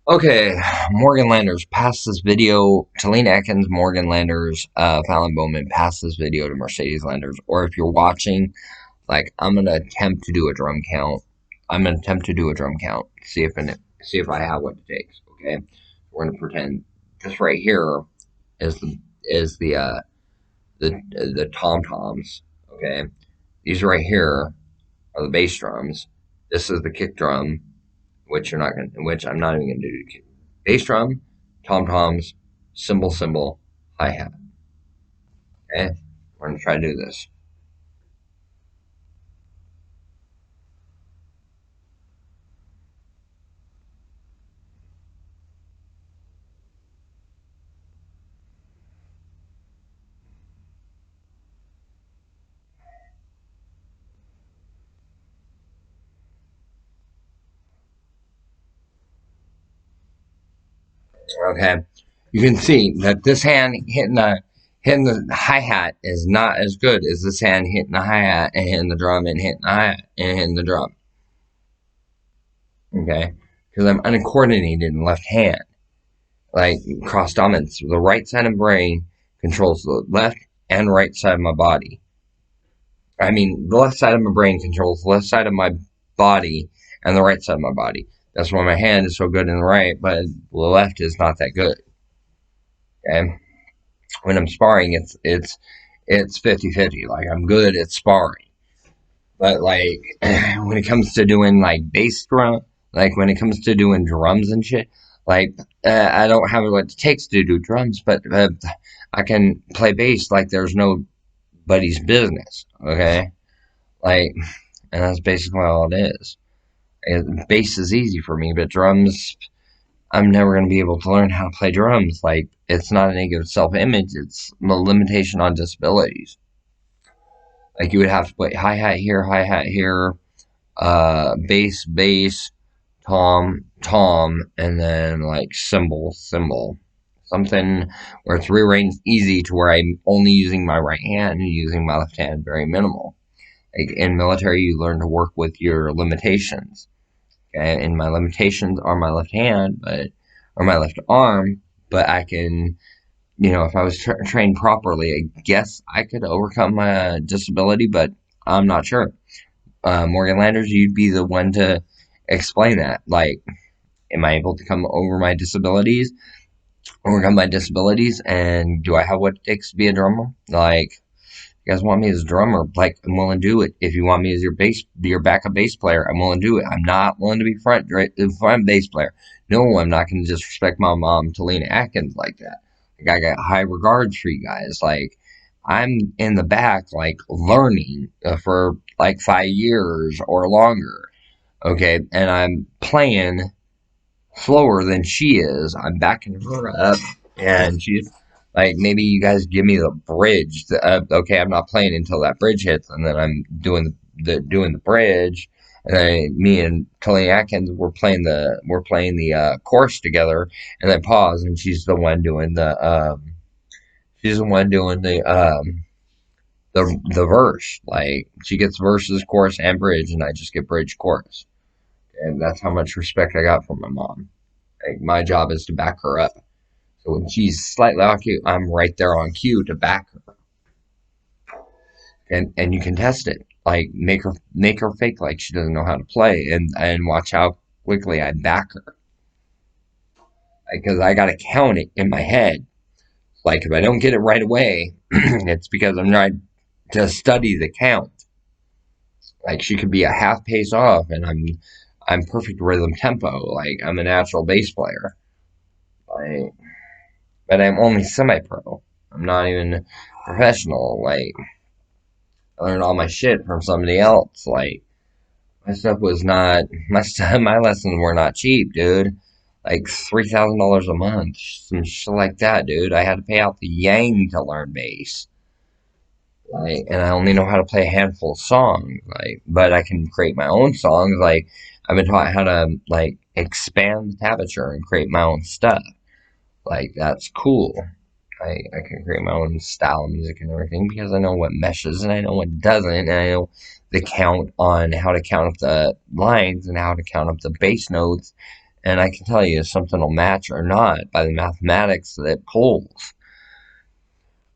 Okay, Morgan Landers, pass this video to Lena Atkins, Morgan Landers, Fallon Bowman, pass this video to Mercedes Landers. Or if you're watching, like, I'm gonna attempt to do a drum count. I'm gonna attempt to do a drum count. See if I have what it takes. Okay, we're gonna pretend this right here is the tom toms. Okay, these right here are the bass drums. This is the kick drum, which I'm not even gonna do. Bass drum, tom toms, cymbal, hi hat. Okay, we're gonna try to do this. Okay, you can see that this hand hitting the hi hat is not as good as this hand hitting the hi hat and hitting the drum and hitting the hi hat and hitting the drum. Okay, because I'm uncoordinated in left hand, like cross dominance. The right side of the brain controls the left and right side of my body. I mean, the left side of my brain controls the left side of my body and the right side of my body. That's why my hand is so good in the right, but the left is not that good. Okay, when I'm sparring, it's 50-50. Like I'm good at sparring, but like when it comes to doing like bass drum, like when it comes to doing drums and shit, like I don't have what it takes to do drums, but I can play bass like there's nobody's business. Okay, like, and that's basically all it is. Bass is easy for me, but drums, I'm never going to be able to learn how to play drums. Like, it's not a negative self image, it's a limitation on disabilities. Like, you would have to play hi hat here, bass, tom, and then like cymbal. Something where it's rearranged easy to where I'm only using my right hand and using my left hand very minimal. Like in military, you learn to work with your limitations. Okay? And my limitations are my left hand, or my left arm, but I can, if I was trained properly, I guess I could overcome my disability, but I'm not sure. Morgan Landers, you'd be the one to explain that. Like, am I able to overcome my disabilities, and do I have what it takes to be a drummer? Like, you guys want me as a drummer, like I'm willing to do it. If you want me as your backup bass player, I'm willing to do it. I'm not willing to be front bass player. No, I'm not going to disrespect my mom, Talina Atkins, like that. Like I got high regards for you guys. Like I'm in the back, like learning for like 5 years or longer. Okay, and I'm playing slower than she is. I'm backing her up, and she's like, maybe you guys give me the bridge. Okay, I'm not playing until that bridge hits, and then I'm doing the bridge. And then me and Kelly Atkins we're playing the chorus together, and then pause, and she's the one doing the verse. Like she gets verses, chorus, and bridge, and I just get bridge, chorus. And that's how much respect I got from my mom. Like my job is to back her up. So when she's slightly off cue, I'm right there on cue to back her. And you can test it. Like make her fake like she doesn't know how to play, and watch how quickly I back her. Because I gotta count it in my head. Like if I don't get it right away, it's because I'm trying to study the count. Like she could be a half pace off, and I'm perfect rhythm tempo. Like I'm a natural bass player. Like, but I'm only semi-pro. I'm not even professional. Like I learned all my shit from somebody else. Like my stuff was not my lessons were not cheap, dude. Like $3,000 a month, some shit like that, dude. I had to pay out the yang to learn bass. Like, and I only know how to play a handful of songs. Like, but I can create my own songs. Like, I've been taught how to like expand the tablature and create my own stuff. Like, that's cool. I can create my own style of music and everything because I know what meshes and I know what doesn't, and I know the count on how to count up the lines and how to count up the bass notes And I can tell you if something will match or not by the mathematics that it pulls.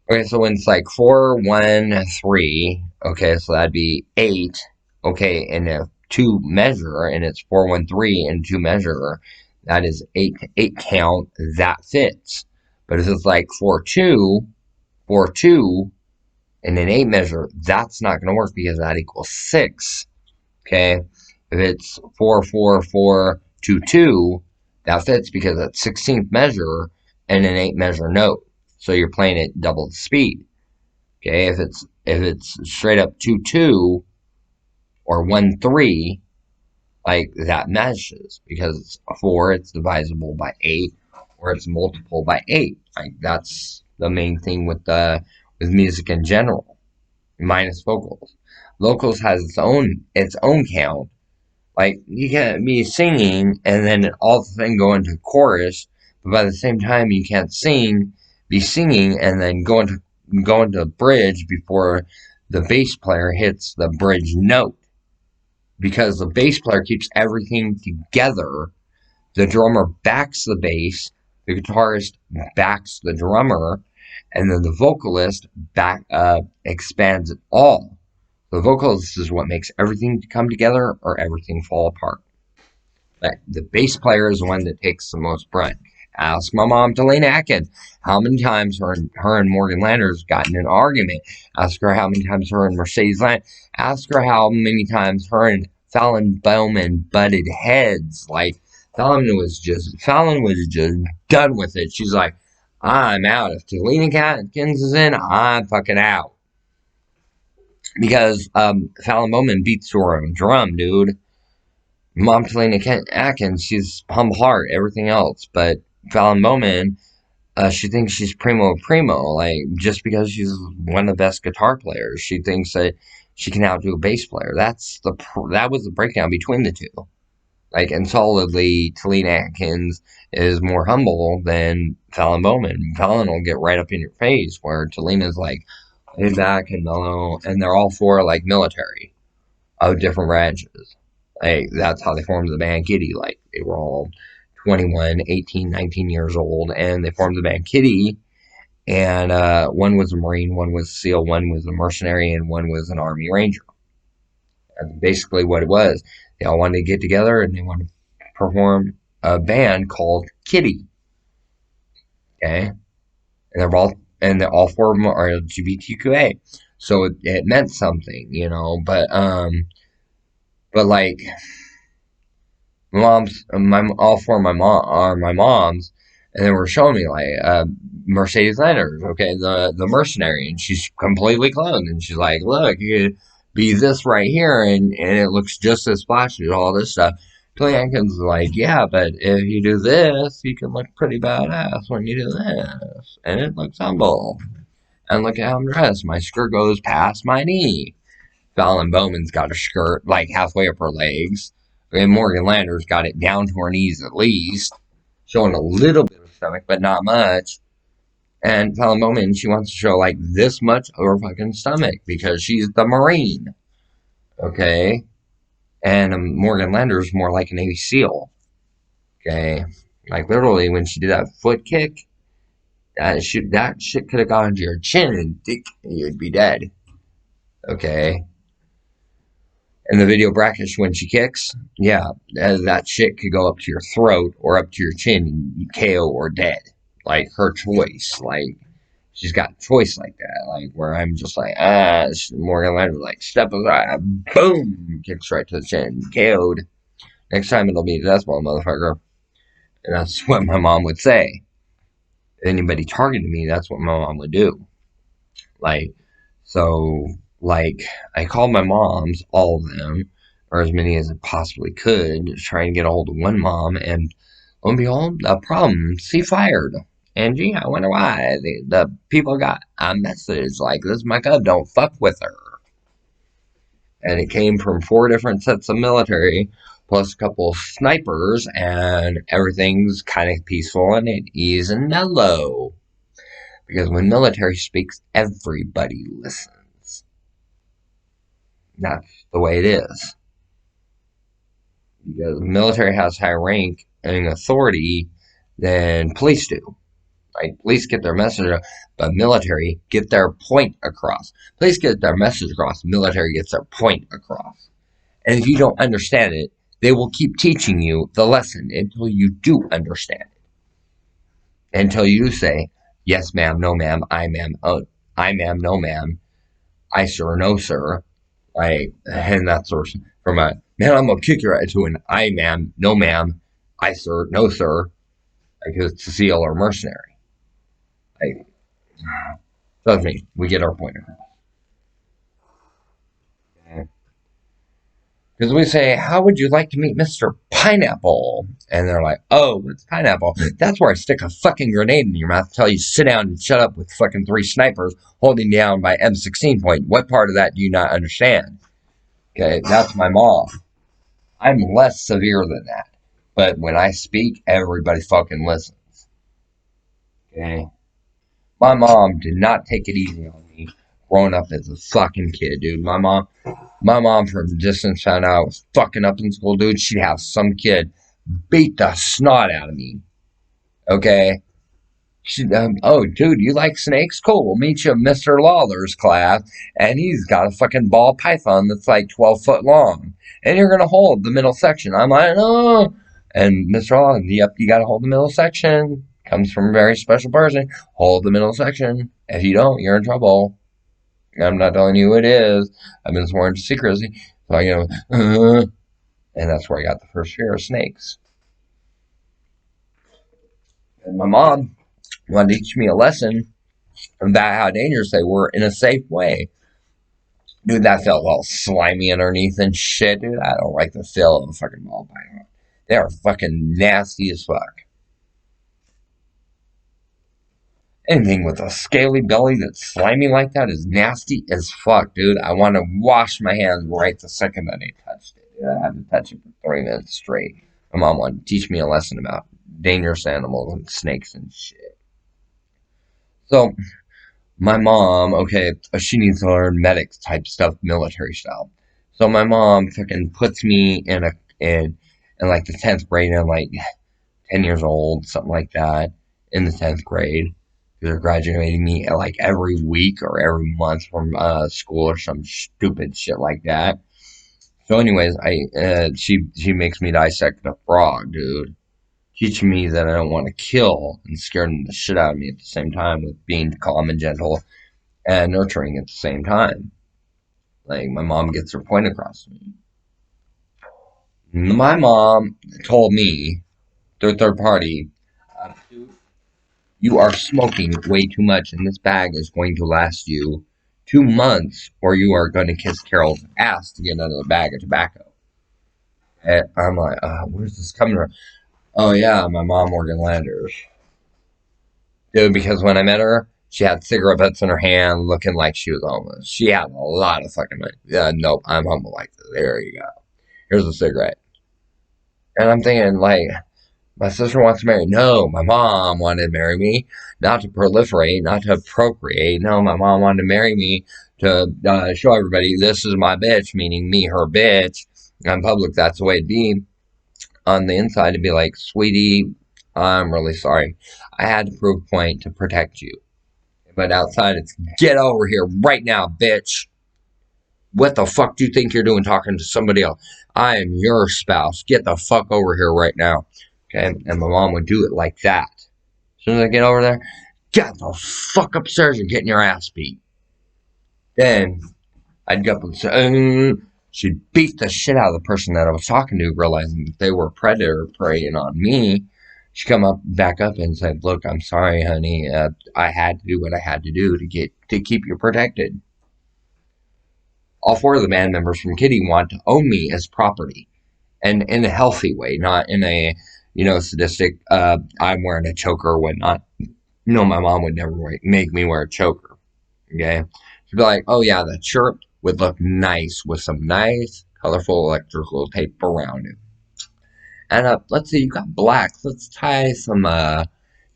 Okay, so when it's like 4, 1, 3, okay, so that'd be 8. Okay, and a 2 measure, and it's 4, 1, 3, and 2 measure, that is 8 count, that fits. But if it's like 4, 2, 4, 2, and an 8 measure, that's not going to work because that equals 6. Okay, if it's 4, 4, 4, 2, 2, that fits because that's 16th measure and an 8 measure note. So you're playing it double the speed. Okay, if it's straight up 2, 2 or 1, 3, like that matches because it's 4, it's divisible by 8, or it's multiple by 8. Like that's the main thing with music in general, minus vocals. Vocals has its own count. Like you can't be singing and then all of a sudden go into chorus, but by the same time you can't be singing and then go into bridge before the bass player hits the bridge note. Because the bass player keeps everything together. The drummer backs the bass, the guitarist backs the drummer, and then the vocalist expands it all. The vocalist is what makes everything come together or everything fall apart. The bass player is the one that takes the most brunt. Ask my mom, Delaney Atkins, how many times her and Morgan Landers got in an argument. Ask her how many times her and Mercedes Land. Ask her how many times her and Fallon Bowman butted heads. Like Fallon was just done with it. She's like, I'm out. If Delaney Atkins is in, I'm fucking out. Because Fallon Bowman beats to her own drum, dude. Mom Delaney Atkins, she's humble heart, everything else, but Fallon Bowman, she thinks she's primo, like just because she's one of the best guitar players, she thinks that she can outdo a bass player. That was the breakdown between the two. Like, and solidly, Delaney Atkins is more humble than Fallon Bowman. Fallon will get right up in your face, where Talena's like laid back and mellow, and they're all four like military of different branches. Like, that's how they formed the band Kitty. Like, they were all 21, 18, 19 years old, and they formed the band Kitty. And one was a Marine, one was a SEAL, one was a mercenary, and one was an Army Ranger. That's basically what it was. They all wanted to get together and they wanted to perform a band called Kitty. Okay? And all four of them are LGBTQA. So it meant something, but like, all four of my mom are my moms, and they were showing me like Mercedes Landers, okay, the mercenary, and she's completely clothed, and she's like, look, you could be this right here, and it looks just as flashy, all this stuff. Tony Atkins is like, yeah, but if you do this, you can look pretty badass when you do this, and it looks humble. And look at how I'm dressed. My skirt goes past my knee. Fallon Bowman's got a skirt like halfway up her legs. And Morgan Landers got it down to her knees at least, showing a little bit of stomach, but not much. And Fallon Bowman, she wants to show like this much of her fucking stomach because she's the Marine. Okay? And Morgan Landers more like a Navy SEAL. Okay? Like literally, when she did that foot kick, that shit could have gone to your chin and you'd be dead. Okay? In the video brackets, when she kicks, yeah, that shit could go up to your throat or up to your chin and you KO or dead. Like, her choice. Like, she's got a choice like that. Like, where I'm just like, Morgan Landers, like, step aside, boom, kicks right to the chin, KO'd. Next time it'll be a death ball, motherfucker. And that's what my mom would say. If anybody targeted me, that's what my mom would do. Like, so, like, I called my moms, all of them, or as many as I possibly could, to try and get a hold of one mom, and lo and behold, a problem. She fired. And gee, I wonder why. The people got a message like, this is my cub, don't fuck with her. And it came from 4 different sets of military, plus a couple of snipers, and everything's kind of peaceful and at ease and mellow. Because when military speaks, everybody listens. That's the way it is. Because the military has high rank, authority than police do. Right? Police get their message, but military get their point across. Police get their message across. Military gets their point across. And if you don't understand it, they will keep teaching you the lesson until you do understand it. Until you say, yes, ma'am, no, ma'am, I, ma'am, oh, I, ma'am, no, ma'am, I, sir, no, sir. Like, and that sort of from a, man, I'm going to kick your ass to an I, ma'am, no, ma'am, I, sir, no, sir. Like, it's a SEAL or mercenary. Like, trust me, we get our point across. Because we say, how would you like to meet Mr. Pineapple? And they're like, oh, what's pineapple? That's where I stick a fucking grenade in your mouth, tell you sit down and shut up with fucking 3 snipers holding down by M16 point. What part of that do you not understand? Okay, that's my mom. I'm less severe than that. But when I speak, everybody fucking listens. Okay? My mom did not take it easy on me growing up as a fucking kid, dude. My mom from a distance found out I was fucking up in school, dude. She'd have some kid beat the snot out of me. Okay? Oh, dude, you like snakes? Cool. We'll meet you in Mr. Lawler's class, and he's got a fucking ball python that's like 12 foot long. And you're going to hold the middle section. I'm like, oh. And Mr. Lawler, yep, you got to hold the middle section. Comes from a very special person. Hold the middle section. If you don't, you're in trouble. I'm not telling you who it is. I've been sworn to secrecy. So and that's where I got the first fear of snakes. And my mom wanted to teach me a lesson about how dangerous they were in a safe way. Dude, that felt all slimy underneath and shit, dude. I don't like the feel of a fucking ball python. They are fucking nasty as fuck. Anything with a scaly belly that's slimy like that is nasty as fuck, dude. I want to wash my hands right the second that I touched it. Dude, I had to touch it for 3 minutes straight. My mom wanted to teach me a lesson about dangerous animals and snakes and shit. So, my mom, okay, she needs to learn medics type stuff, military style. So my mom fucking puts me in like the 10th grade, and like 10 years old, something like that, in the 10th grade. They're graduating me like every week or every month from school or some stupid shit like that. So, anyways, she makes me dissect a frog, dude, teaching me that I don't want to kill and scaring the shit out of me at the same time with being calm and gentle and nurturing at the same time. Like my mom gets her point across to me. My mom told me through third party, you are smoking way too much, and this bag is going to last you 2 months, or you are going to kiss Carol's ass to get another bag of tobacco. And I'm like, where's this coming from? Oh, yeah, my mom, Morgan Landers. Dude, because when I met her, she had cigarette butts in her hand, looking like she was homeless. She had a lot of fucking money. Nope, I'm humble like this. There you go. Here's a cigarette. And I'm thinking, like, my sister wants to marry. No, my mom wanted to marry me, not to proliferate, not to procreate. No, my mom wanted to marry me to show everybody this is my bitch, meaning me, her bitch. In public, that's the way it'd be. On the inside, it'd be like, sweetie, I'm really sorry. I had to prove a point to protect you. But outside, it's get over here right now, bitch. What the fuck do you think you're doing talking to somebody else? I am your spouse. Get the fuck over here right now. Okay, and my mom would do it like that. As soon as I get over there, get the fuck upstairs and getting your ass beat. Then I'd go up and say, she'd beat the shit out of the person that I was talking to, realizing that they were a predator preying on me. She'd come back up and say, look, I'm sorry, honey. I had to do what I had to do to keep you protected. All 4 of the band members from Kitty want to own me as property. And in a healthy way, not in a sadistic, I'm wearing a choker or whatnot. My mom would never make me wear a choker. Okay? She'd be like, oh yeah, that shirt would look nice with some nice, colorful electrical tape around it. And let's see, you got black. Let's tie some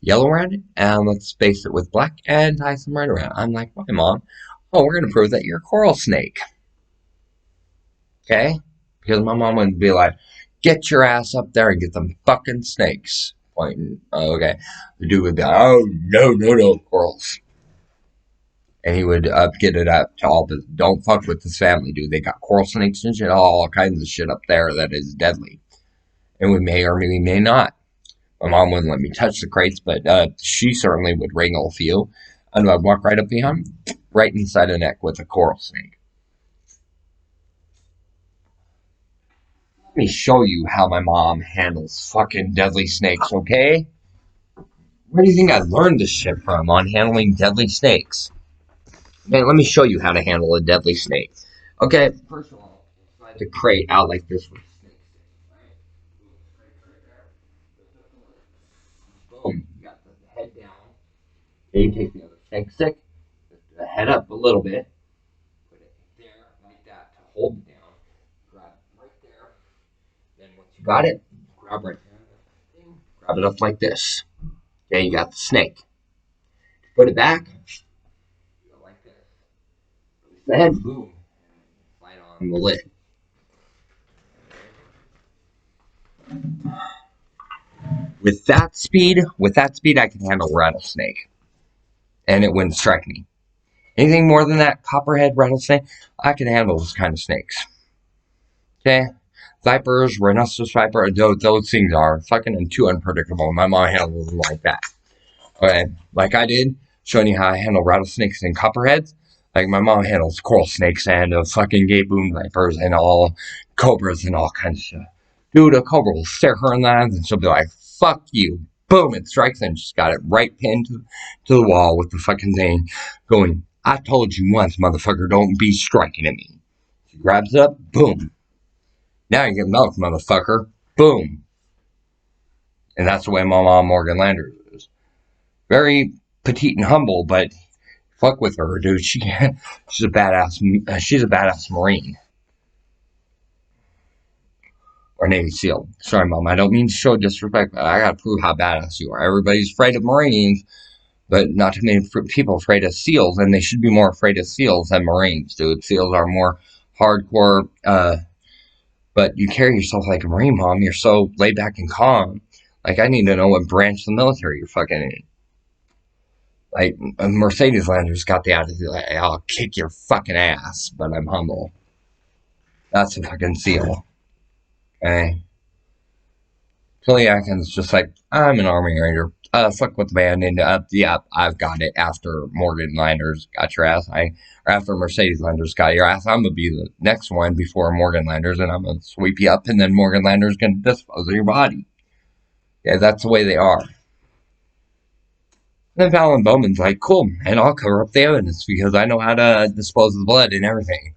yellow around it, and let's space it with black and tie some red around it. I'm like, why, Mom? Oh, we're going to prove that you're a coral snake. Okay? Because my mom would be like, Get your ass up there and get them fucking snakes. Pointing. Okay. The dude would be like, oh, no, no, no, corals. And he would get it up to all the, don't fuck with this family, dude. They got coral snakes and shit, all kinds of shit up there that is deadly. And we may or we may not. My mom wouldn't let me touch the crates, but she certainly would wrangle a few. And I'd walk right up behind, right inside the neck with a coral snake. Let me show you how my mom handles fucking deadly snakes, okay? Where do you think I learned this shit from on handling deadly snakes? Okay, let me show you how to handle a deadly snake. Okay, first of all, slide the crate out like this with snakes. Boom, you got the head down. Okay, you take the other snake stick, lift the head up a little bit, put it there like that to hold it down. Grab it right there. Then once you got it, grab right there. Grab it up like this. Okay, you got the snake. Put it back. Go like this. Release the head, boom. Slide on the lid. With that speed, I can handle rattlesnake, and it wouldn't strike me. Anything more than that, copperhead rattlesnake, I can handle those kind of snakes. Okay, vipers, rhinoceros viper, those things are fucking too unpredictable. My mom handles them like that. Okay, like I did, showing you how I handle rattlesnakes and copperheads. Like my mom handles coral snakes and fucking gay boom vipers and all cobras and all kinds of shit. Dude, a cobra will stare her in the eyes and she'll be like, fuck you. Boom, it strikes and she's got it right pinned to the wall with the fucking thing going, I told you once, motherfucker, don't be striking at me. She grabs it up, boom. Now you get milk, motherfucker. Boom. And that's the way my mom, Morgan Landers, is. Very petite and humble, but fuck with her, dude. She's a badass. She's a badass Marine. Or Navy SEAL. Sorry, Mom. I don't mean to show disrespect, but I gotta prove how badass you are. Everybody's afraid of Marines, but not too many people afraid of SEALs, and they should be more afraid of SEALs than Marines, dude. SEAls are more hardcore, but you carry yourself like a Marine, Mom. You're so laid back and calm. Like, I need to know what branch of the military you're fucking in. Like, Mercedes Landers got the attitude, like, I'll kick your fucking ass, but I'm humble. That's a fucking SEAL. Okay. Tilly Atkins just like, I'm an Army Ranger. Fuck with the band, and yeah, I've got it. After Morgan Landers got your ass, or after Mercedes Landers got your ass, I'm gonna be the next one before Morgan Landers, and I'm gonna sweep you up, and then Morgan Landers gonna dispose of your body. Yeah, that's the way they are. And then Fallon Bowman's like, cool, and I'll cover up the evidence because I know how to dispose of the blood and everything.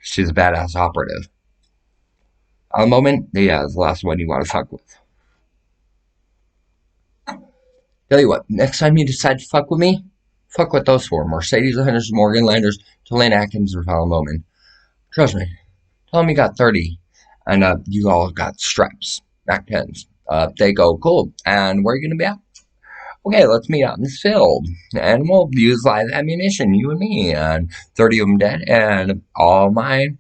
She's a badass operative. Fallon Bowman, yeah, is the last one you want to fuck with. Tell you what, next time you decide to fuck with me, fuck with those four. Mercedes Landers, Morgan Landers, Tulane Atkins, or Fallon Bowman. Trust me. Tell them you got 30, and you all got straps, Mac 10s. They go, cool, and where are you going to be at? Okay, let's meet out in this field, and we'll use live ammunition, you and me, and 30 of them dead, and all mine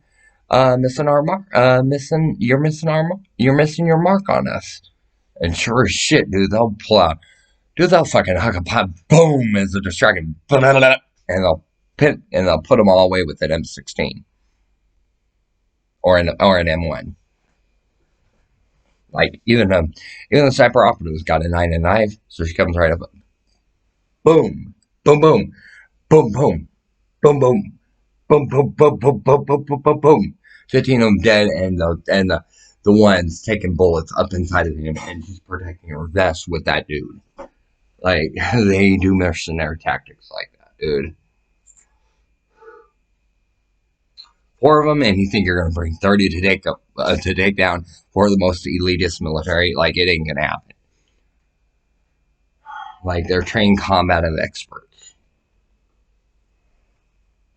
missing our mark, you're missing your mark on us. And sure as shit, dude, they'll pull out. Dude, they'll fucking hook a pop, boom, as a distraction, and they'll put them all away with an M16 or an M1. Like even the sniper operative's got a 9 and 9, so she comes right up, boom, boom, boom, boom, boom, boom, boom, boom, boom, boom, boom, boom, boom, boom, boom, boom. 15 of them dead, and the ones taking bullets up inside of him, and he's protecting her vest with that dude. Like, they do mercenary tactics like that, dude. 4 of them, and you think you're going to bring 30 to take down 4 of the most elitist military? Like, it ain't going to happen. Like, they're trained combative experts.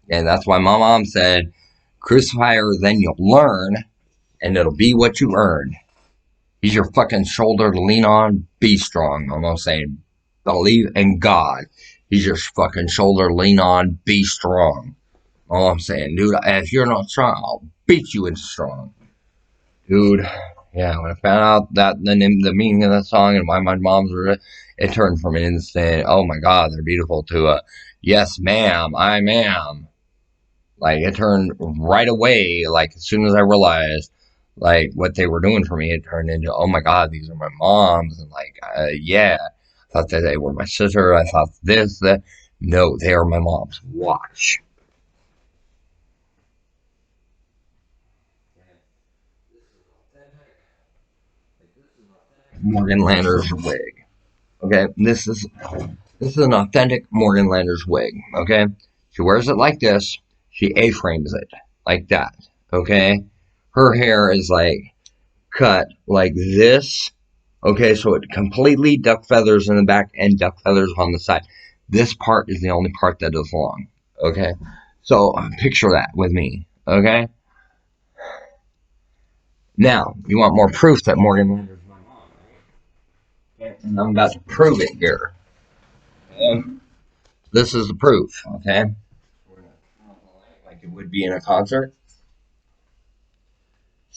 And that's why my mom said, crucify her, then you'll learn, and it'll be what you earn. He's your fucking shoulder to lean on. Be strong. I'm not saying believe in God. He's your fucking shoulder to lean on. Be strong. All I'm saying, dude, if you're not strong, I'll beat you into strong. Dude, yeah, when I found out that the meaning of that song and why my mom's were it turned from an instant, oh my god, they're beautiful, to a yes ma'am, I am. Like, it turned right away, like, as soon as I realized, like, what they were doing for me, it turned into, oh my god, these are my moms, and, like, yeah. I thought that they were my sister, I thought this, that. No, they are my moms. Watch. Morgan Landers wig. Okay, this is an authentic Morgan Landers wig. Okay, she wears it like this. She A-frames it like that. Okay, her hair is like cut like this. Okay, so it completely duck feathers in the back and duck feathers on the side. This part is the only part that is long. Okay, so picture that with me. Okay, now you want more proof that Morgan Landers is my mom, right? And I'm about to prove it here. Okay? This is the proof. Okay, like it would be in a concert.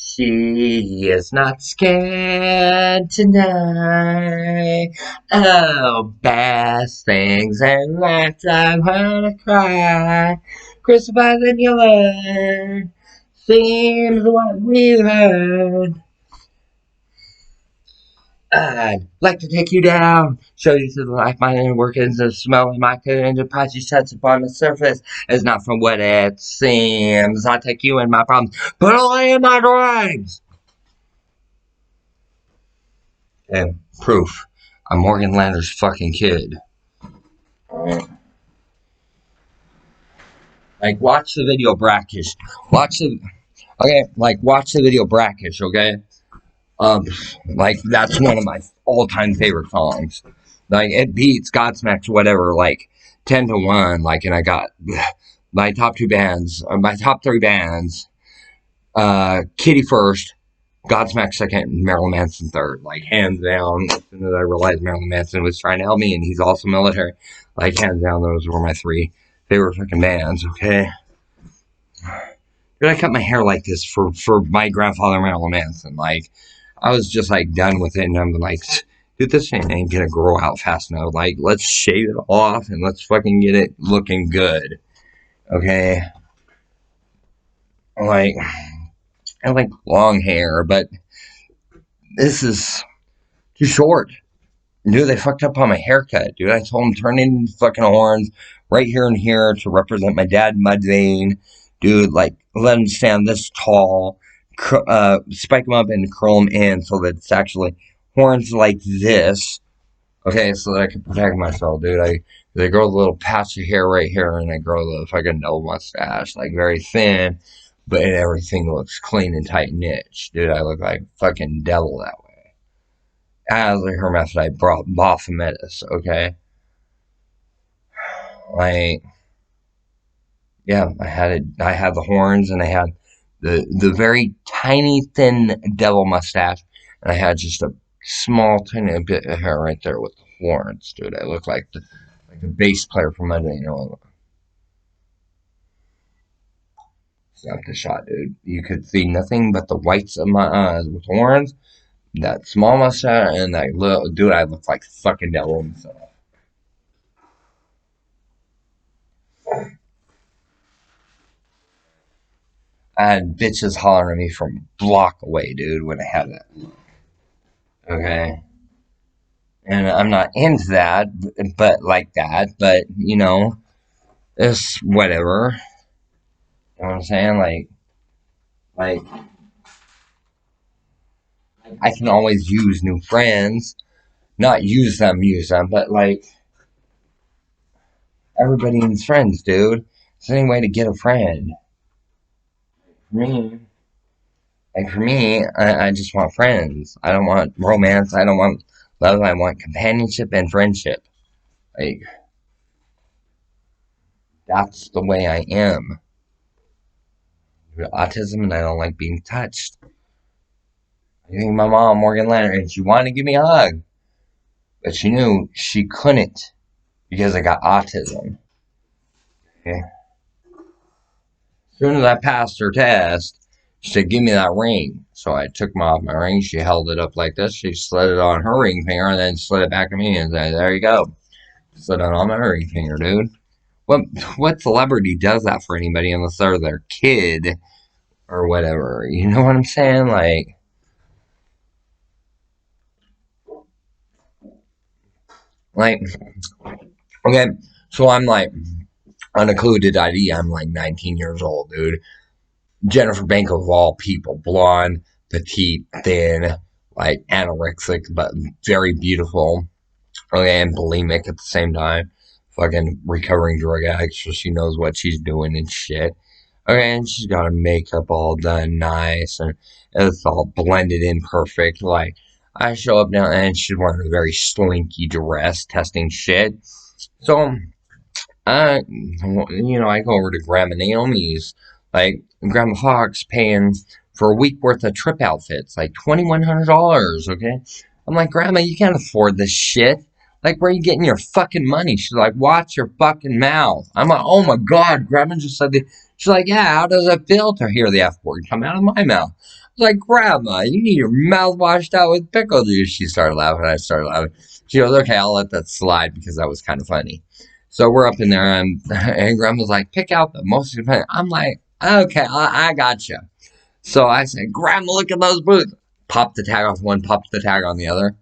She is not scared tonight. Oh, best things in life, I'm gonna cry. Crucified in your learn. Seems what we learned. I'd like to take you down, show you to the life, my inner workings, the smell of my enterprise you touch upon the surface is not from what it seems. I take you in my problems, but only in my dreams. And proof. I'm Morgan Lander's fucking kid. Alright. Like, watch the video Brackish. Watch the video Brackish, okay? Like, that's one of my all-time favorite songs. Like, it beats Godsmack's whatever, like, 10 to 1, like, and I got my top two bands, my top three bands, Kitty first, Godsmack second, and Marilyn Manson third. Like, hands down, as soon as I realized Marilyn Manson was trying to help me, and he's also military, like, hands down, those were my three favorite fucking bands, okay? Dude, I cut my hair like this for my grandfather, Marilyn Manson. Like, I was just, like, done with it, and I'm like, dude, this ain't gonna grow out fast enough. Like, let's shave it off, and let's fucking get it looking good, okay? Like, I like long hair, but this is too short. Dude, they fucked up on my haircut, dude. I told them turn in fucking horns right here and here to represent my dad, Mudvayne. Dude, like, let them stand this tall, spike them up and curl them in so that it's actually horns like this. Okay, so that I can protect myself, dude. They grow the little patch of hair right here, and I grow the fucking double mustache, like very thin, but everything looks clean and tight and niche, dude. I look like fucking devil that way. As a hermaphrodite Baphometus, okay? Like, yeah, I had the horns, and I had the very tiny thin devil mustache, and I had just a small tiny bit of hair right there with the horns, dude. I look like the bass player from Monday, you know. Snap the shot, dude. You could see nothing but the whites of my eyes with horns, that small mustache, and that little dude. I look like fucking devil himself. I had bitches hollering at me from a block away, dude, when I had that look. Okay. And I'm not into that, but like that, but, you know, it's whatever. You know what I'm saying? Like, I can always use new friends. Not use them, but like, everybody needs friends, dude. It's the only way to get a friend. For me, I just want friends. I don't want romance. I don't want love. I want companionship and friendship. Like, that's the way I am. With autism, and I don't like being touched. I think my mom, Morgan Leonard, and she wanted to give me a hug, but she knew she couldn't because I got autism. Okay. As soon as I passed her test, She said, give me that ring. So I took off my ring. She held it up like this. She slid it on her ring finger and then slid it back to me and said, there you go. Slid it on my ring finger, dude. What what celebrity does that for anybody unless they're their kid or whatever? You know what I'm saying? Like, okay, so I'm like unoccluded ID. I'm like 19 years old, dude. Jennifer Banko of all people, blonde, petite, thin, like anorexic, but very beautiful. Okay, and bulimic at the same time. Fucking recovering drug addict, so she knows what she's doing and shit. Okay, and she's got her makeup all done nice, and it's all blended in perfect. Like, I show up now, and she's wearing a very slinky dress, testing shit. So, I go over to Grandma Naomi's, like, Grandma Fox paying for a week worth of trip outfits, like $2,100, okay? I'm like, Grandma, you can't afford this shit. Like, where are you getting your fucking money? She's like, watch your fucking mouth. I'm like, oh my God, Grandma just said that. She's like, yeah, how does it feel to hear the F word come out of my mouth? I was like, Grandma, you need your mouth washed out with pickle juice. She started laughing. I started laughing. She goes, okay, I'll let that slide because that was kind of funny. So we're up in there, and Grandma's like, pick out the most expensive. I'm like, okay, I got you. So I said, Grandma, look at those boots. Pop the tag off one, pop the tag on the other.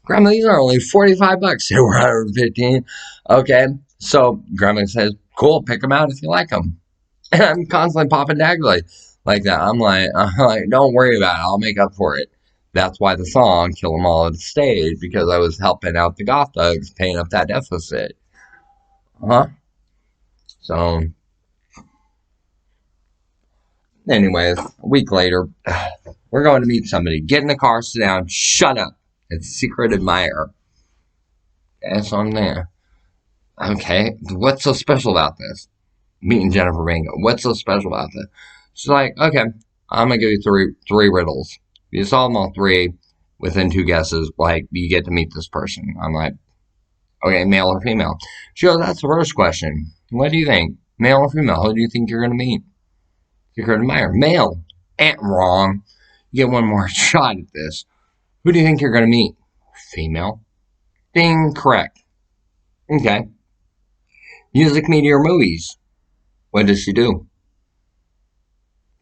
Grandma, these are only 45 bucks. They were 115. Okay. So Grandma says, cool, pick them out if you like them. And I'm constantly popping tags like that. I'm like, don't worry about it. I'll make up for it. That's why the song Kill 'Em All at the Stage, because I was helping out the goth thugs, paying up that deficit. Huh? So, anyways, a week later, we're going to meet somebody. Get in the car, sit down, shut up. It's Secret Admirer. Okay, so I'm there. Okay, what's so special about this? Meeting Jennifer Bango. What's so special about this? She's like, okay, I'm gonna give you three riddles. If you solve them all three within two guesses, like you get to meet this person. I'm like, okay, male or female? She goes, that's the first question. What do you think? Male or female? Who do you think you're gonna meet? Secret Admirer. Male. Ain't wrong. You get one more shot at this. Who do you think you're gonna meet? Female. Ding, correct. Okay. Music, media, or movies? What does she do?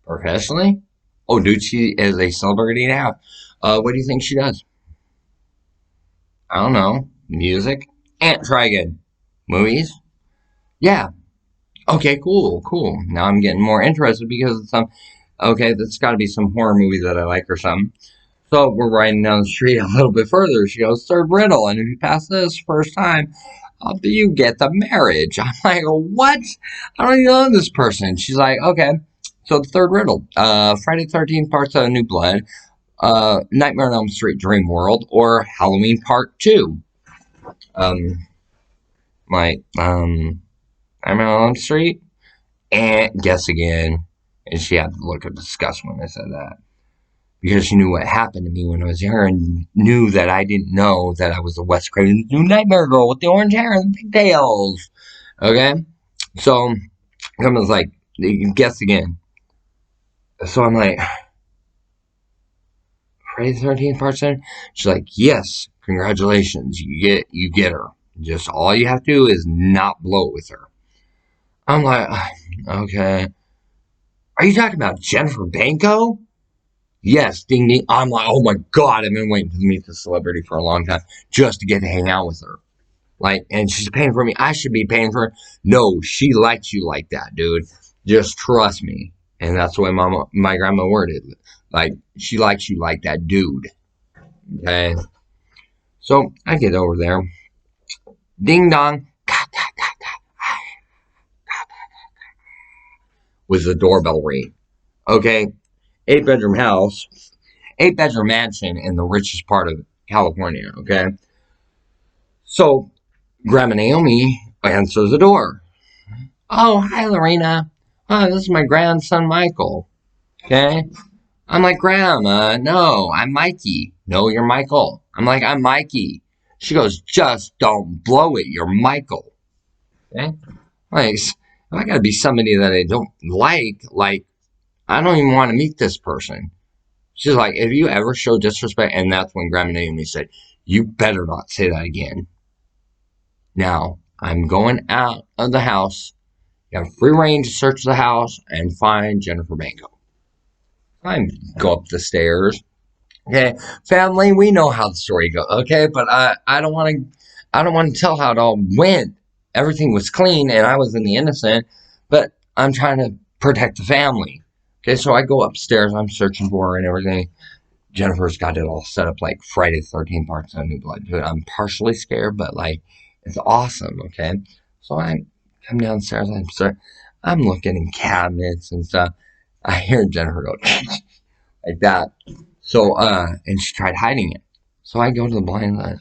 Professionally? Oh, dude, she is a celebrity now. What do you think she does? I don't know. Music? And try again. Movies? Yeah. Okay, cool, cool. Now I'm getting more interested because it's okay, that's gotta be some horror movie that I like or something. So we're riding down the street a little bit further. She goes, third riddle, and if you pass this first time, you get the marriage. I'm like, what? I don't even know this person. She's like, okay. So the third riddle, Friday the 13th parts of New Blood, Nightmare on Elm Street Dream World, or Halloween Part 2. Um, Nightmare on Elm Street, and guess again. And she had to look at disgust when I said that. Because she knew what happened to me when I was younger and knew that I didn't know that I was the West Craven new nightmare girl with the orange hair and the pigtails. Okay? So, I was like, guess again. So I'm like, Friday the 13th part 7? She's like, yes, congratulations, you get her. Just all you have to do is not blow it with her. I'm like, okay. Are you talking about Jennifer Banko? Yes, ding ding. I'm like, oh my God, I've been waiting to meet this celebrity for a long time just to get to hang out with her. Like, and she's paying for me. I should be paying for her. No, she likes you like that, dude. Just trust me. And that's the way my grandma worded it. Like, she likes you like that, dude. Okay. So I get over there. Ding dong. Was the doorbell ring. Okay. 8-bedroom house. 8-bedroom mansion in the richest part of California. Okay. So Grandma Naomi answers the door. Oh, hi, Lorena. Oh, this is my grandson, Michael. Okay. I'm like, Grandma, no, I'm Mikey. No, you're Michael. I'm like, I'm Mikey. She goes, just don't blow it. You're Michael. Okay. Like, if I gotta be somebody that I don't like, I don't even want to meet this person. She's like, if you ever show disrespect, and that's when Grandma Naomi said, you better not say that again. Now, I'm going out of the house. You have free reign to search the house and find Jennifer Banco. I go up the stairs. Okay, family, we know how the story goes. Okay, but I don't want to tell how it all went. Everything was clean, and I was in the innocent, but I'm trying to protect the family. Okay, so I go upstairs. I'm searching for her and everything. Jennifer's got it all set up like Friday the 13th Parts of New Blood. Dude, I'm partially scared, but like, it's awesome, okay? So I come downstairs, I'm looking in cabinets and stuff. I hear Jennifer go like that. So, and she tried hiding it. So I go to the blind and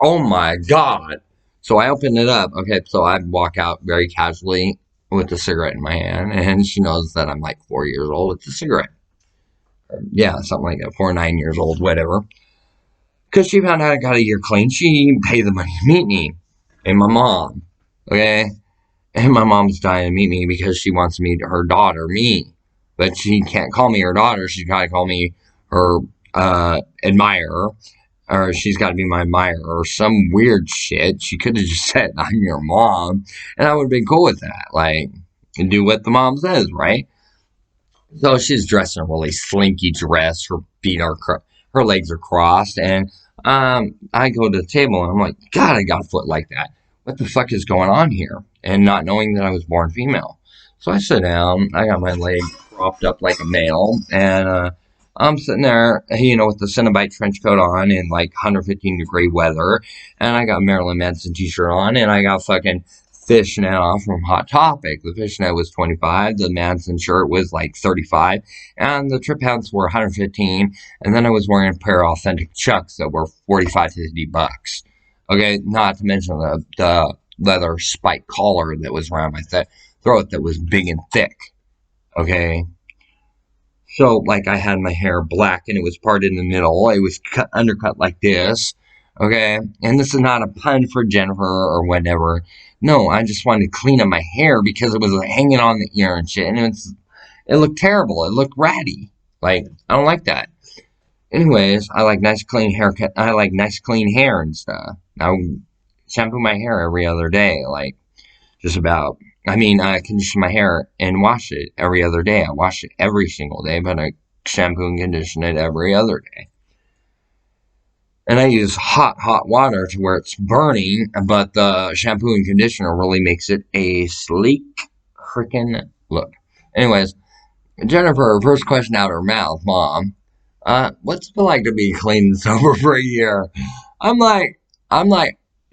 oh my God. So I open it up. Okay, so I walk out very casually with the cigarette in my hand, and she knows that I'm like 4 years old. It's a cigarette. Yeah, something like that, 4 or 9 years old, whatever. Because she found out I got a year clean, she paid the money to meet me. And my mom, okay? And my mom's dying to meet me because she wants to meet her daughter, me. But she can't call me her daughter, she's got to call me her admirer. Or she's got to be my admirer or some weird shit. She could have just said, I'm your mom. And I would have been cool with that. Like, and do what the mom says, right? So she's dressed in a really slinky dress. Her feet are, her legs are crossed. And I go to the table and I'm like, God, I got a foot like that. What the fuck is going on here? And not knowing that I was born female. So I sit down. I got my leg propped up like a male. And I'm sitting there, with the Cenobite trench coat on in like 115-degree weather. And I got Marilyn Manson t-shirt on. And I got fucking fishnet off from Hot Topic. The fishnet was 25. The Manson shirt was like 35. And the trip pants were 115. And then I was wearing a pair of authentic Chucks that were 45 to 50 bucks. Okay, not to mention the leather spike collar that was around my throat that was big and thick. Okay. So, like, I had my hair black and it was parted in the middle. It was undercut like this. Okay. And this is not a pun for Jennifer or whatever. No, I just wanted to clean up my hair because it was hanging on the ear and shit. And it looked terrible. It looked ratty. Like, I don't like that. Anyways, I like nice clean haircut. I like nice clean hair and stuff. I shampoo my hair every other day. Like, just about. I condition my hair and wash it every other day. I wash it every single day, but I shampoo and condition it every other day. And I use hot water to where it's burning, but the shampoo and conditioner really makes it a sleek freaking look. Anyways, Jennifer, first question out of her mouth, Mom, what's it like to be clean and sober for a year? I'm like,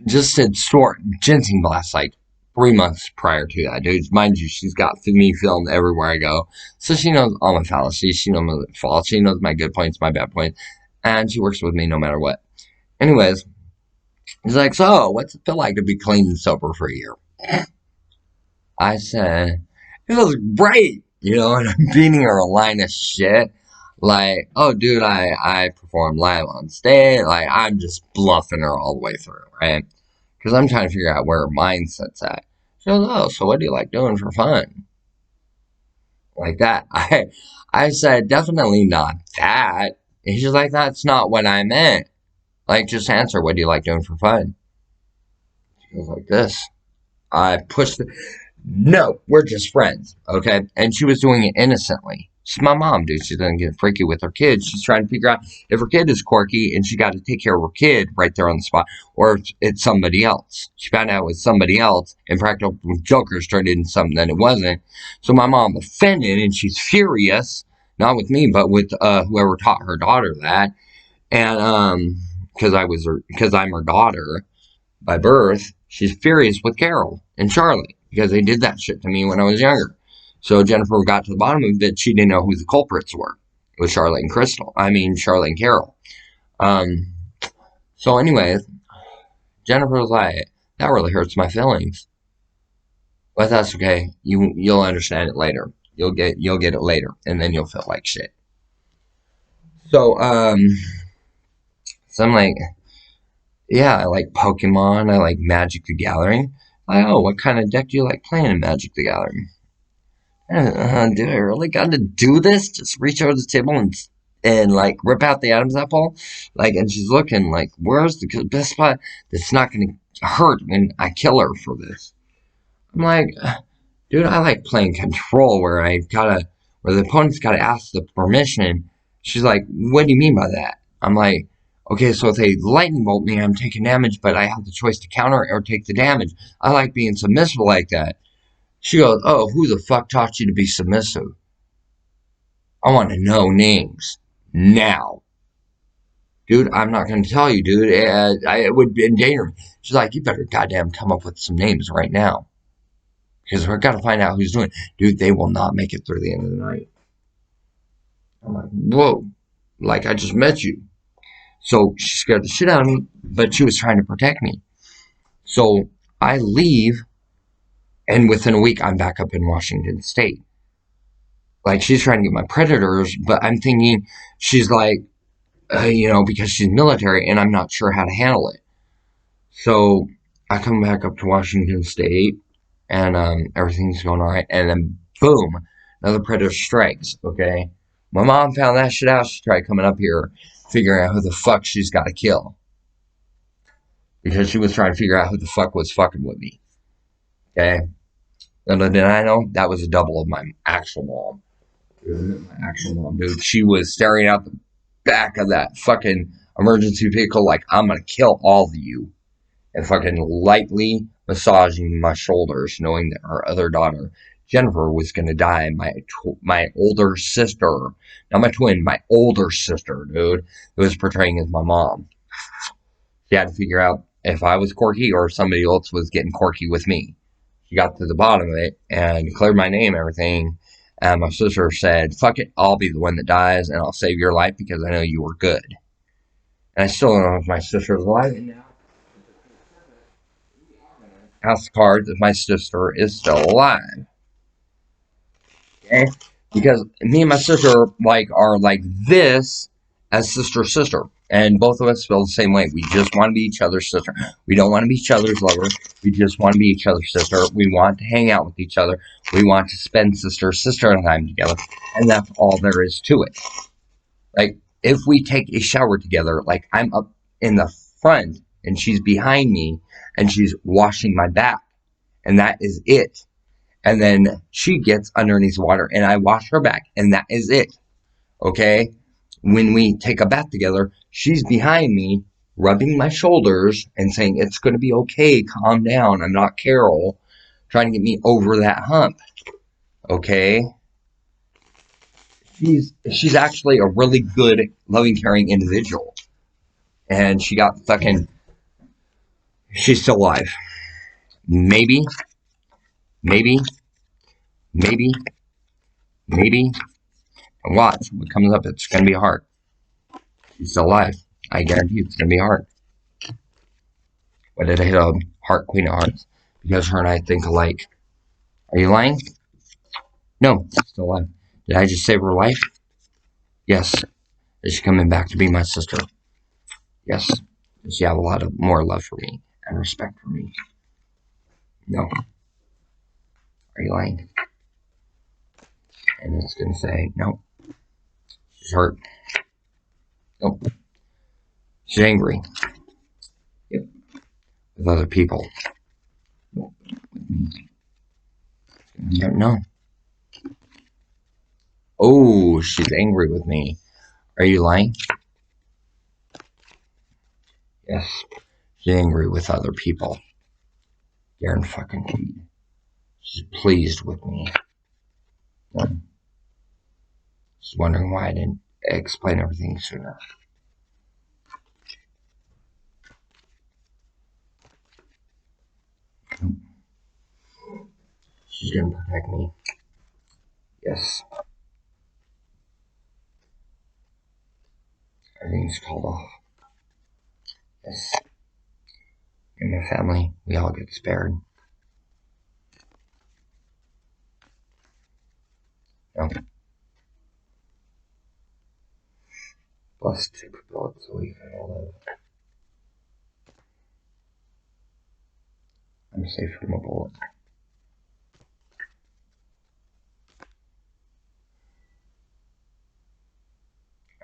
just said store ginseng blast like 3 months prior to that, dude. Mind you, she's got me filmed everywhere I go. So she knows all my fallacies. She knows my faults. She knows my good points, my bad points. And she works with me no matter what. Anyways, he's like, so, what's it feel like to be clean and sober for a year? I said, it feels great, and I'm beating her a line of shit. Like, oh, dude, I perform live on stage. Like, I'm just bluffing her all the way through, right? Because I'm trying to figure out where her mindset's at. She goes, oh, so what do you like doing for fun? Like that. I said, definitely not that. And she's like, that's not what I meant. Like, just answer, what do you like doing for fun? She goes like this. I pushed it. No, we're just friends, okay? And she was doing it innocently. She's my mom, dude. She doesn't get freaky with her kids. She's trying to figure out if her kid is quirky and she got to take care of her kid right there on the spot, or if it's somebody else. She found out it was somebody else, and Practical Jokers turned into something that it wasn't. So my mom offended, and she's furious, not with me, but with whoever taught her daughter that. And because I'm her daughter by birth, she's furious with Carol and Charlie because they did that shit to me when I was younger. So Jennifer got to the bottom of it. She didn't know who the culprits were. It was Charlotte and Charlotte and Carol. So anyways, Jennifer was like, that really hurts my feelings. But that's okay. You'll understand it later. You'll get it later, and then you'll feel like shit. So I'm like, yeah, I like Pokemon. I like Magic the Gathering. Like, oh, what kind of deck do you like playing in Magic the Gathering? Do I really got to do this? Just reach over the table and like rip out the Adam's apple? Like, and she's looking like, where's the best spot that's not going to hurt when I kill her for this? I'm like, dude, I like playing control where the opponent's gotta ask the permission. She's like, what do you mean by that? I'm like, okay, so if they lightning bolt me, I'm taking damage, but I have the choice to counter or take the damage. I like being submissive like that. She goes, oh, who the fuck taught you to be submissive? I want to know names now. Dude, I'm not going to tell you, dude. It would endanger me. She's like, you better goddamn come up with some names right now. Because we're got to find out who's doing it. Dude, they will not make it through the end of the night. I'm like, whoa, like I just met you. So she scared the shit out of me, but she was trying to protect me. So I leave, and within a week, I'm back up in Washington State. Like she's trying to get my predators, but I'm thinking she's like, because she's military, and I'm not sure how to handle it. So I come back up to Washington State, and everything's going all right, and then boom, another predator strikes. Okay, my mom found that shit out. She tried coming up here, figuring out who the fuck she's got to kill because she was trying to figure out who the fuck was fucking with me. Okay, little did I know that was a double of my actual mom. My actual mom, dude. She was staring out the back of that fucking emergency vehicle like I'm gonna kill all of you, and fucking lightly massaging my shoulders, knowing that her other daughter, Jennifer, was going to die. My older sister, not my twin, my older sister, dude, who was portraying as my mom. She had to figure out if I was quirky or if somebody else was getting quirky with me. She got to the bottom of it and cleared my name and everything. And my sister said, fuck it, I'll be the one that dies and I'll save your life because I know you were good. And I still don't know if my sister's alive now. Ask the card if my sister is still alive. Okay? Because me and my sister are like this as sister. And both of us feel the same way. We just want to be each other's sister. We don't want to be each other's lover. We just want to be each other's sister. We want to hang out with each other. We want to spend sister time together. And that's all there is to it. Like, if we take a shower together, like I'm up in the front and she's behind me and she's washing my back. And that is it. And then she gets underneath the water and I wash her back and that is it. Okay? When we take a bath together, she's behind me rubbing my shoulders and saying, it's going to be okay, calm down, I'm not Carol, trying to get me over that hump. Okay? She's actually a really good, loving, caring individual. And she got she's still alive. Maybe, maybe, maybe, maybe. And watch what comes up. It's going to be hard. She's still alive. I guarantee you it's going to be hard. What did I hit a heart, queen of hearts? Because her and I think alike. Are you lying? No, she's still alive. Did I just save her life? Yes. Is she coming back to be my sister? Yes. Does she have a lot of more love for me and respect for me? No. Are you lying? And it's going to say, no. She's hurt. Nope. She's angry. Yep. With other people. Nope. With me. No. Oh, she's angry with me. Are you lying? Yes. She's angry with other people. Darren fucking Pete. She's pleased with me. She's wondering why I didn't explain everything sooner. She's gonna protect me. Yes. Everything's called off. Yes. In my family, we all get spared. No. Plus 2 bullets a week and all that. I'm safe from a bullet.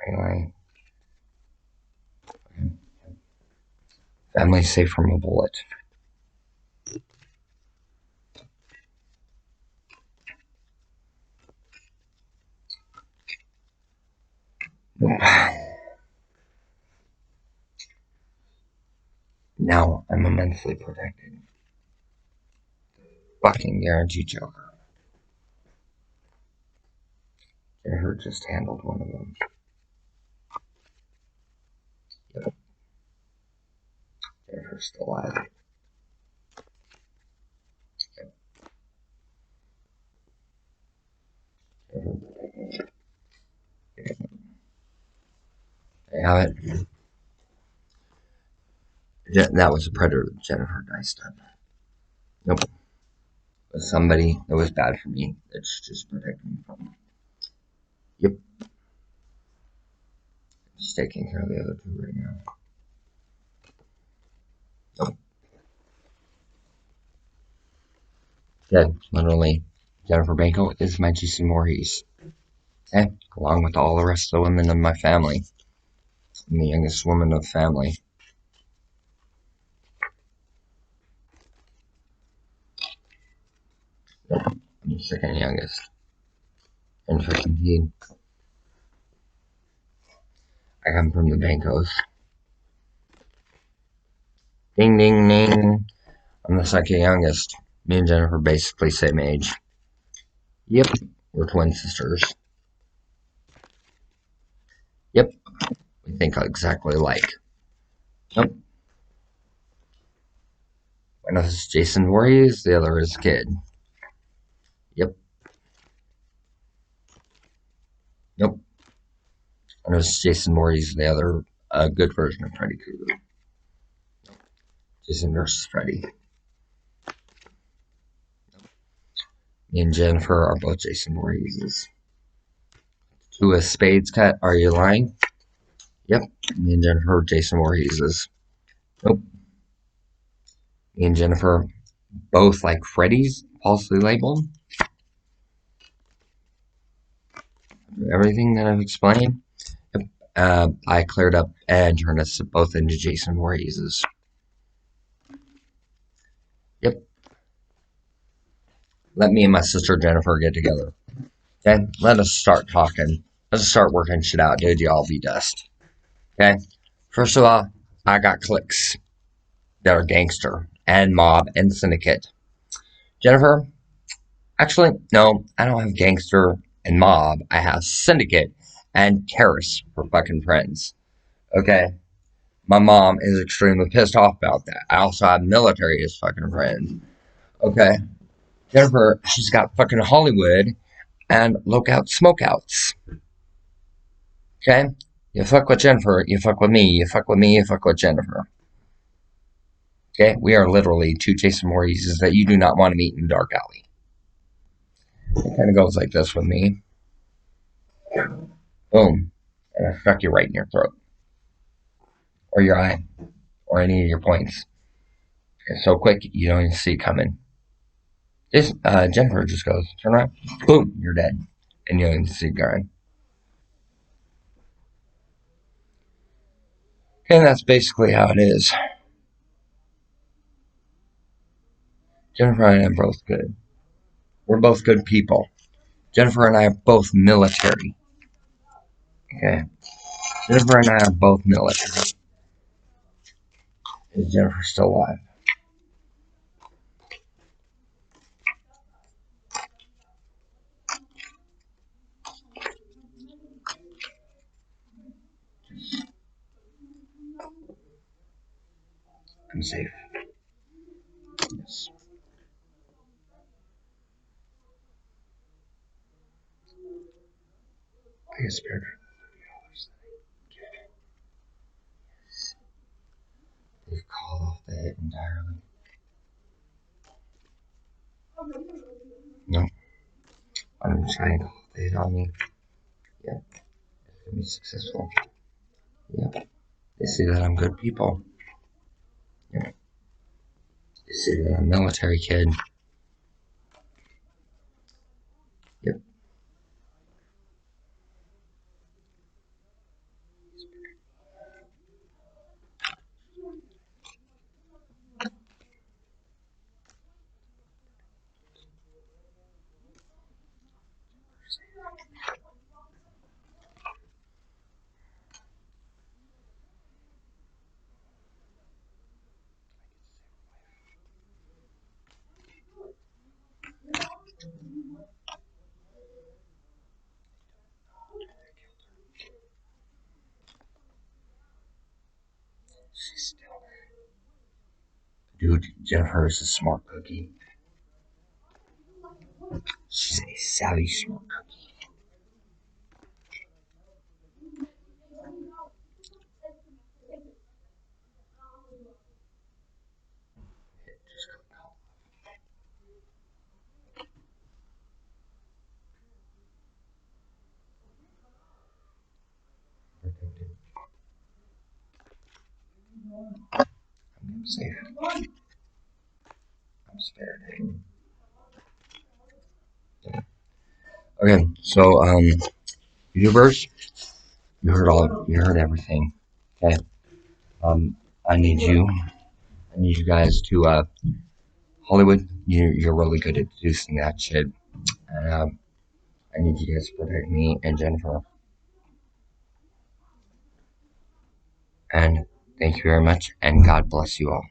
Anyway, family safe from a bullet. Nope. Now I'm immensely protected. Fucking guarantee Joker. Jennifer just handled one of them. Yep. Jennifer's still alive. Yep. They have it. That was a predator that Jennifer diced up. Nope. It was somebody that was bad for me. That's just protecting me from. Yep. Just taking care of the other two right now. Nope. Yeah, literally. Jennifer Banco is my Jason Voorhees. Okay? Along with all the rest of the women of my family. I'm the youngest woman of the family. Nope. I'm the second youngest. And indeed. I come from the Bancos. Ding, ding, ding. I'm the second youngest. Me and Jennifer basically same age. Yep. We're twin sisters. Yep. We think exactly alike. Nope. One of us is Jason Voorhees, the other is Kid. Yep. Nope. One of us is Jason Voorhees, the other a good version of Freddy Krueger. Jason versus Freddy. Me and Jennifer are both Jason Voorheeses. To a spades cut, are you lying? Yep. Me and Jennifer are Jason Voorheeses. Nope. Me and Jennifer both like Freddy's, falsely labeled. Everything that I've explained, I cleared up and turned us both into Jason Voorheeses. Yep. Let me and my sister Jennifer get together. Okay? Let us start talking. Let's start working shit out, dude. Y'all be dust. Okay? First of all, I got cliques that are gangster and mob and syndicate. Jennifer, actually, no, I don't have gangster and mob. I have syndicate and terrorists for fucking friends. Okay? My mom is extremely pissed off about that. I also have military as fucking friends. Okay? Jennifer, she's got fucking Hollywood and lookout smokeouts. Okay? You fuck with Jennifer, you fuck with me, you fuck with me, you fuck with Jennifer. Okay? We are literally two Jason Voorheeses that you do not want to meet in a dark alley. It kind of goes like this with me. Boom. And I fuck you right in your throat. Or your eye. Or any of your points. It's so quick, you don't even see it coming. Jennifer just goes, turn around, boom, you're dead. And you don't even see it going. And that's basically how it is. Jennifer and I are both good. We're both good people. Jennifer and I are both military. Okay. Jennifer and I are both military. Is Jennifer still alive? I'm safe. Yes. I get spared they've called off the hit entirely. No. I'm trying to hold the hit on me. Yeah. It's gonna be successful. Yeah. They see that I'm good people. Yeah. They see that I'm a military kid. Yep. She's still, dude. Jennifer is a smart cookie. She's a savvy smart cookie. I'm safe. I'm spared. Okay, so YouTubers, you heard everything. Okay, um, I need you, I need you guys to Hollywood. You're really good at producing that shit, and I need you guys to protect me and Jennifer. And thank you very much, and God bless you all.